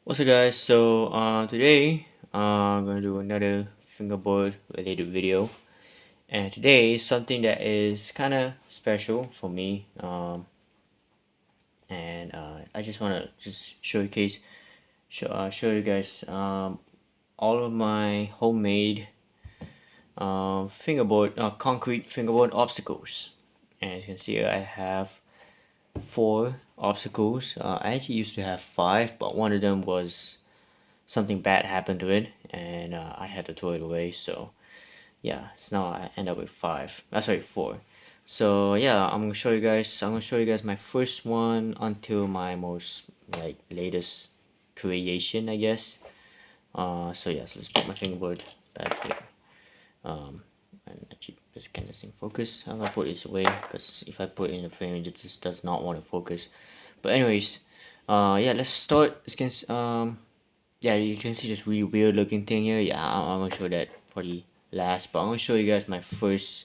What's up guys, so today I'm gonna do another fingerboard related video, and today is something that is kind of special for me, and I just want to just show you guys all of my homemade fingerboard concrete fingerboard obstacles. And as you can see, I have four obstacles. I actually used to have five, but one of them was something bad happened to it, and I had to throw it away. So yeah, so now I end up with five. Sorry, four. So yeah, I'm gonna show you guys my first one until my most like latest creation, I guess. So yeah, so let's put my fingerboard back here. And actually just kind of thing focus. I'm gonna put this away because if I put it in the frame, it just does not want to focus. But anyways, yeah, let's start. Yeah, you can see this really weird looking thing here. Yeah, I'm gonna show that for the last, but I'm gonna show you guys my first,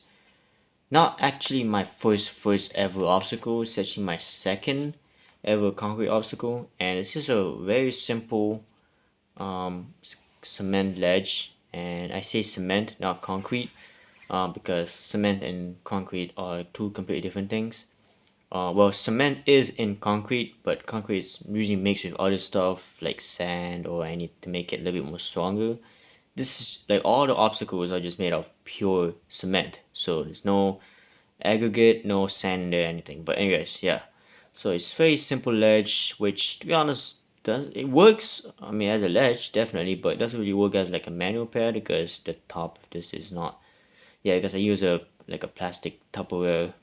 not actually my first ever obstacle. It's actually my second ever concrete obstacle, and it's just a very simple cement ledge. And I say cement, not concrete, because cement and concrete are two completely different things. Well, cement is in concrete, but concrete is usually mixed with other stuff like sand or any to make it a little bit more stronger. This is like all the obstacles are just made of pure cement, so there's no aggregate, no sand in there, anything. But anyways, yeah. So it's very simple ledge, which to be honest, does it works? I mean, as a ledge, definitely, but it doesn't really work as like a manual pad because the top of this is not. Yeah, because I use a like a plastic Tupperware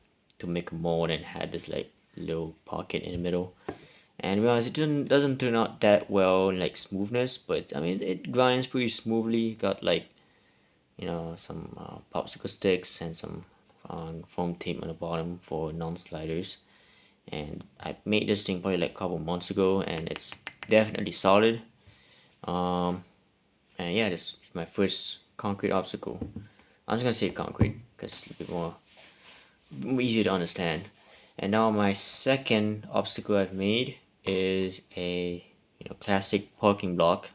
to make a mold and had this like little pocket in the middle. And to be honest, doesn't turn out that well in like smoothness, but I mean it grinds pretty smoothly. Got like some popsicle sticks and some foam tape on the bottom for non-sliders. And I made this thing probably like a couple months ago, and it's definitely solid. Um, and yeah, this is my first concrete obstacle. I'm just gonna say concrete because it's a bit more easy to understand. And now my second obstacle I've made is a classic parking block.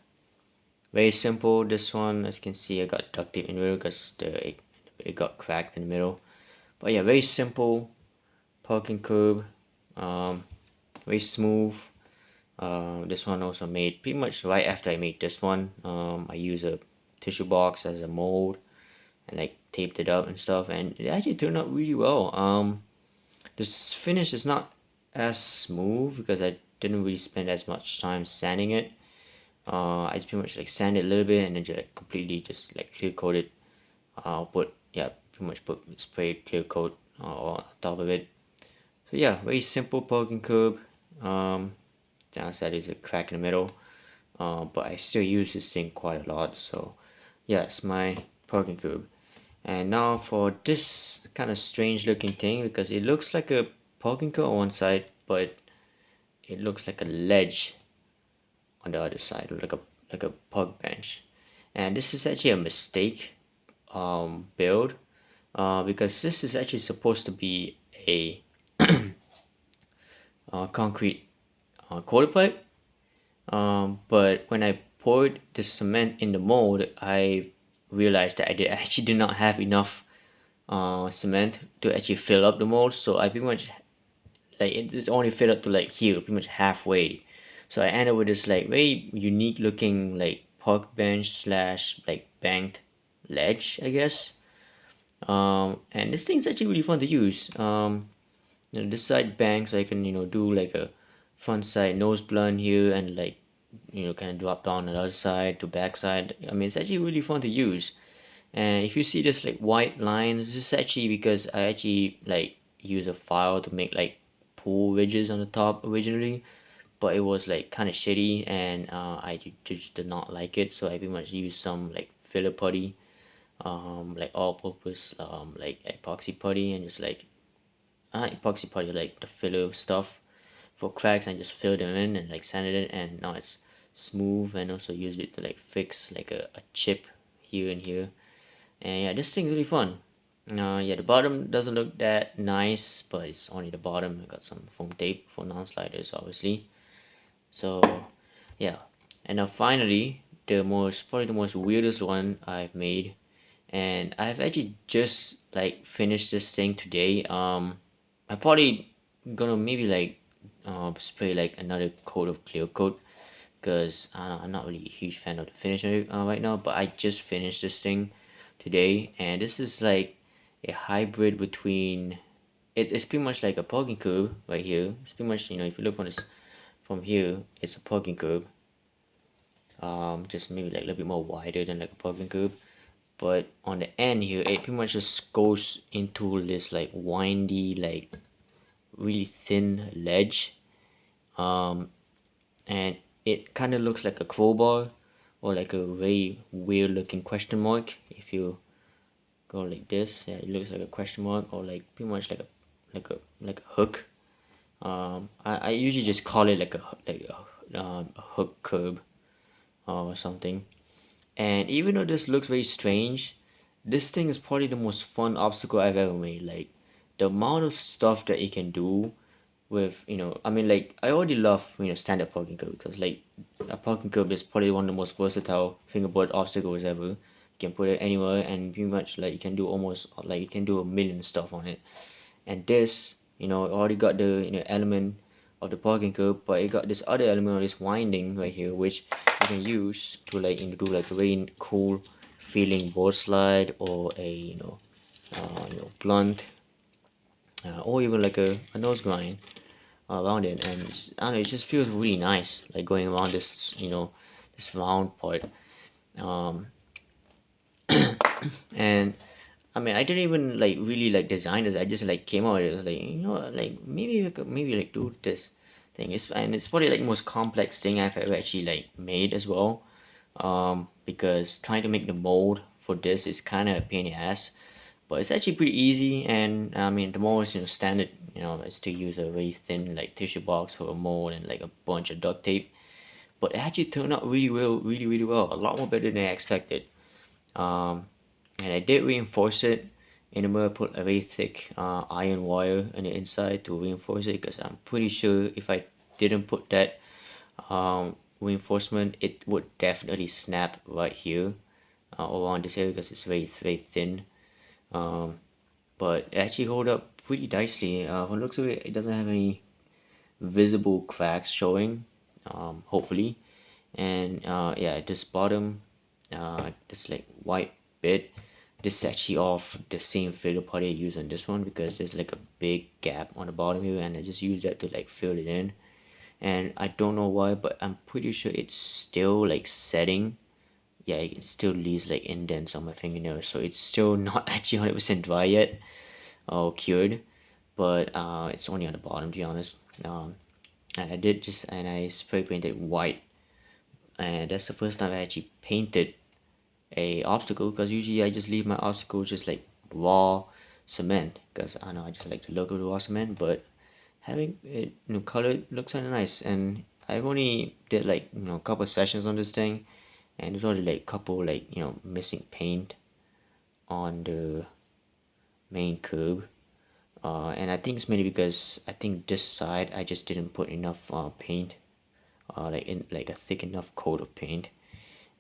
Very simple. This one, as you can see, I got duct tape in the middle because it got cracked in the middle. But yeah, very simple parking curb. Um, very smooth. This one also made pretty much right after I made this one. I use a tissue box as a mold and like taped it up and stuff, and it actually turned out really well. This finish is not as smooth because I didn't really spend as much time sanding it. I just pretty much like sand it a little bit and then just like completely just like clear coat it. Pretty much put spray clear coat on top of it. So yeah, very simple parking curb. Downside is a crack in the middle, but I still use this thing quite a lot. So yeah, it's my parking curb. And now for this kind of strange looking thing, because it looks like a parking curb on one side, but it looks like a ledge on the other side, like a park bench. And this is actually a mistake build, because this is actually supposed to be a concrete quarter pipe. But when I poured the cement in the mold, I realized that I actually did not have enough cement to actually fill up the mold. So I pretty much like it just only filled up to like here, pretty much halfway. So I ended up with this like very unique looking like park bench slash like banked ledge, I guess. And this thing's actually really fun to use. This side bank, so I can do like a front side nose blunt here and like kind of drop down on the other side to back side. I mean, it's actually really fun to use. And if you see this like white lines, this is actually because I actually like use a file to make like pool ridges on the top originally, but it was like kind of shitty, and I just did not like it, so I pretty much used some like filler putty, like all-purpose like epoxy putty, and just like epoxy putty like the filler stuff for cracks, and just filled them in and like sanded it, and now it's smooth, and also used it to like fix like a chip here and here. And yeah, this thing's really fun. Yeah, the bottom doesn't look that nice, but it's only the bottom. I got some foam tape for non-sliders, obviously. So yeah, And now finally, probably the most weirdest one I've made, and I've actually just like finished this thing today. I probably gonna maybe like spray like another coat of clear coat because I'm not really a huge fan of the finish of it, right now. But I just finished this thing today, and this is like a hybrid between it's pretty much like a parking curb right here. It's pretty much, if you look from this from here, it's a parking curb. Just maybe like a little bit more wider than like a parking curb. But on the end here, it pretty much just goes into this like windy, like really thin ledge. Um, and it kind of looks like a crowbar or like a very weird looking question mark. If you go like this, yeah, it looks like a question mark or like pretty much like a hook. I usually just call it like a hook curb or something. And even though this looks very strange, this thing is probably the most fun obstacle I've ever made. Like the amount of stuff that it can do with, I mean, like I already love, standard parking curb because like a parking curb is probably one of the most versatile fingerboard obstacles ever. You can put it anywhere and pretty much like you can do almost like you can do a million stuff on it. And this, already got the element of the parking curb, but it got this other element of this winding right here, which you can use to like do like a very cool feeling board slide or a blunt, or even like a nose grind around it. And I don't know, it just feels really nice like going around this this round part. um and I mean, I didn't even like really like design this. I just like came out. It was like, like maybe we could maybe like do this thing. It's probably like the most complex thing I've ever actually like made as well. Because trying to make the mold for this is kind of a pain in the ass, but it's actually pretty easy. And I mean, the mold is standard. Is to use a very thin like tissue box for a mold and like a bunch of duct tape. But it actually turned out really well, really really well. A lot more better than I expected. um, and I did reinforce it. In the middle, I put a very thick iron wire on the inside to reinforce it because I'm pretty sure if I didn't put that reinforcement, it would definitely snap right here around this area because it's very very thin. um, but it actually hold up pretty nicely. From the looks of it, it doesn't have any visible cracks showing, hopefully. And yeah, this bottom this like white bit, this is actually off the same filler putty I use on this one because there's like a big gap on the bottom here, and I just use that to like fill it in. And I don't know why, but I'm pretty sure it's still like setting. Yeah, it still leaves like indents on my fingernails, so it's still not actually 100% dry yet or cured. But it's only on the bottom, to be honest. And I spray painted white, and that's the first time I actually painted a obstacle, because usually I just leave my obstacles just like raw cement because I know I just like the look of the raw cement. But having it colored looks kind of nice. And I've only did like a couple sessions on this thing, and there's already like couple like missing paint on the main curb. And I think it's mainly because I think this side I just didn't put enough paint, like in like a thick enough coat of paint.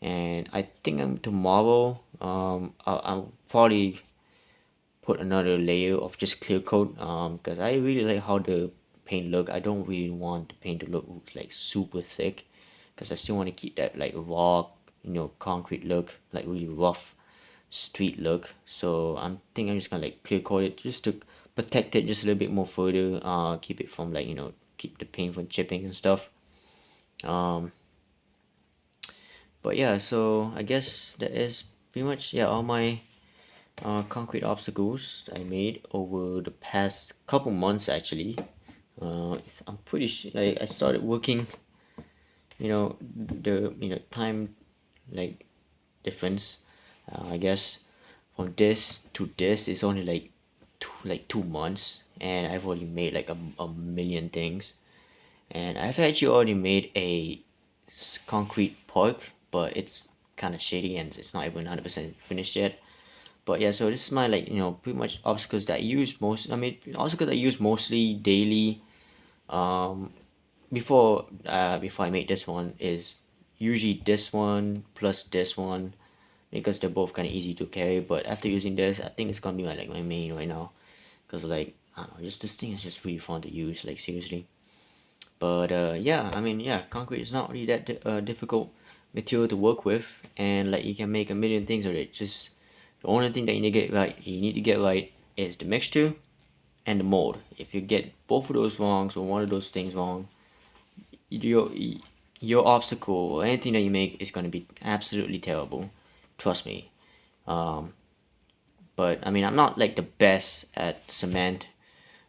And I think tomorrow I'll probably put another layer of just clear coat, because I really like how the paint look. I don't really want the paint to look like super thick because I still want to keep that like raw concrete look, like really rough street look. So I'm just gonna like clear coat it just to protect it just a little bit more further, keep it from like keep the paint from chipping and stuff. um but yeah, so I guess that is pretty much, yeah, all my concrete obstacles I made over the past couple months actually. I'm pretty sure I started working, the time like difference, I guess from this to this is only like 2 months, and I've already made like a million things. And I've actually already made a concrete park, but it's kind of shady and it's not even 100% finished yet. But yeah, so this is my like pretty much obstacles that I use most. I mean, obstacles I use mostly daily. Um, before I made this one is usually this one plus this one because they're both kind of easy to carry. But after using this, I think it's gonna be my like my main right now, because like I don't know, just this thing is just really fun to use, like seriously. But yeah, I mean, yeah, concrete is not really that difficult material to work with, and like you can make a million things with it. Just the only thing that you need to get right is the mixture and the mold. If you get both of those wrong, or one of those things wrong, your your obstacle or anything that you make is gonna be absolutely terrible. Trust me. Um, but I mean, I'm not like the best at cement.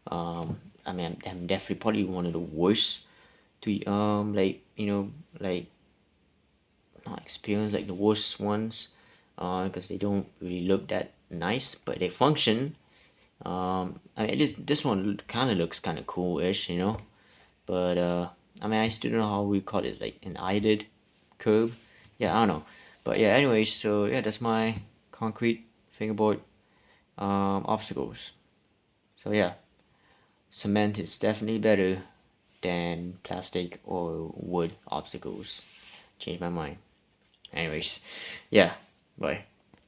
I mean, I'm definitely probably one of the worst to like like not experience like the worst ones, because they don't really look that nice, but they function. I mean, this one kind of looks kind of cool-ish, but I mean, I still don't know how we call it, like an eyelid curve. Yeah, I don't know, but yeah. Anyways, so yeah, that's my concrete fingerboard obstacles. So yeah, cement is definitely better than plastic or wood obstacles. Changed my mind. Anyways, yeah, bye.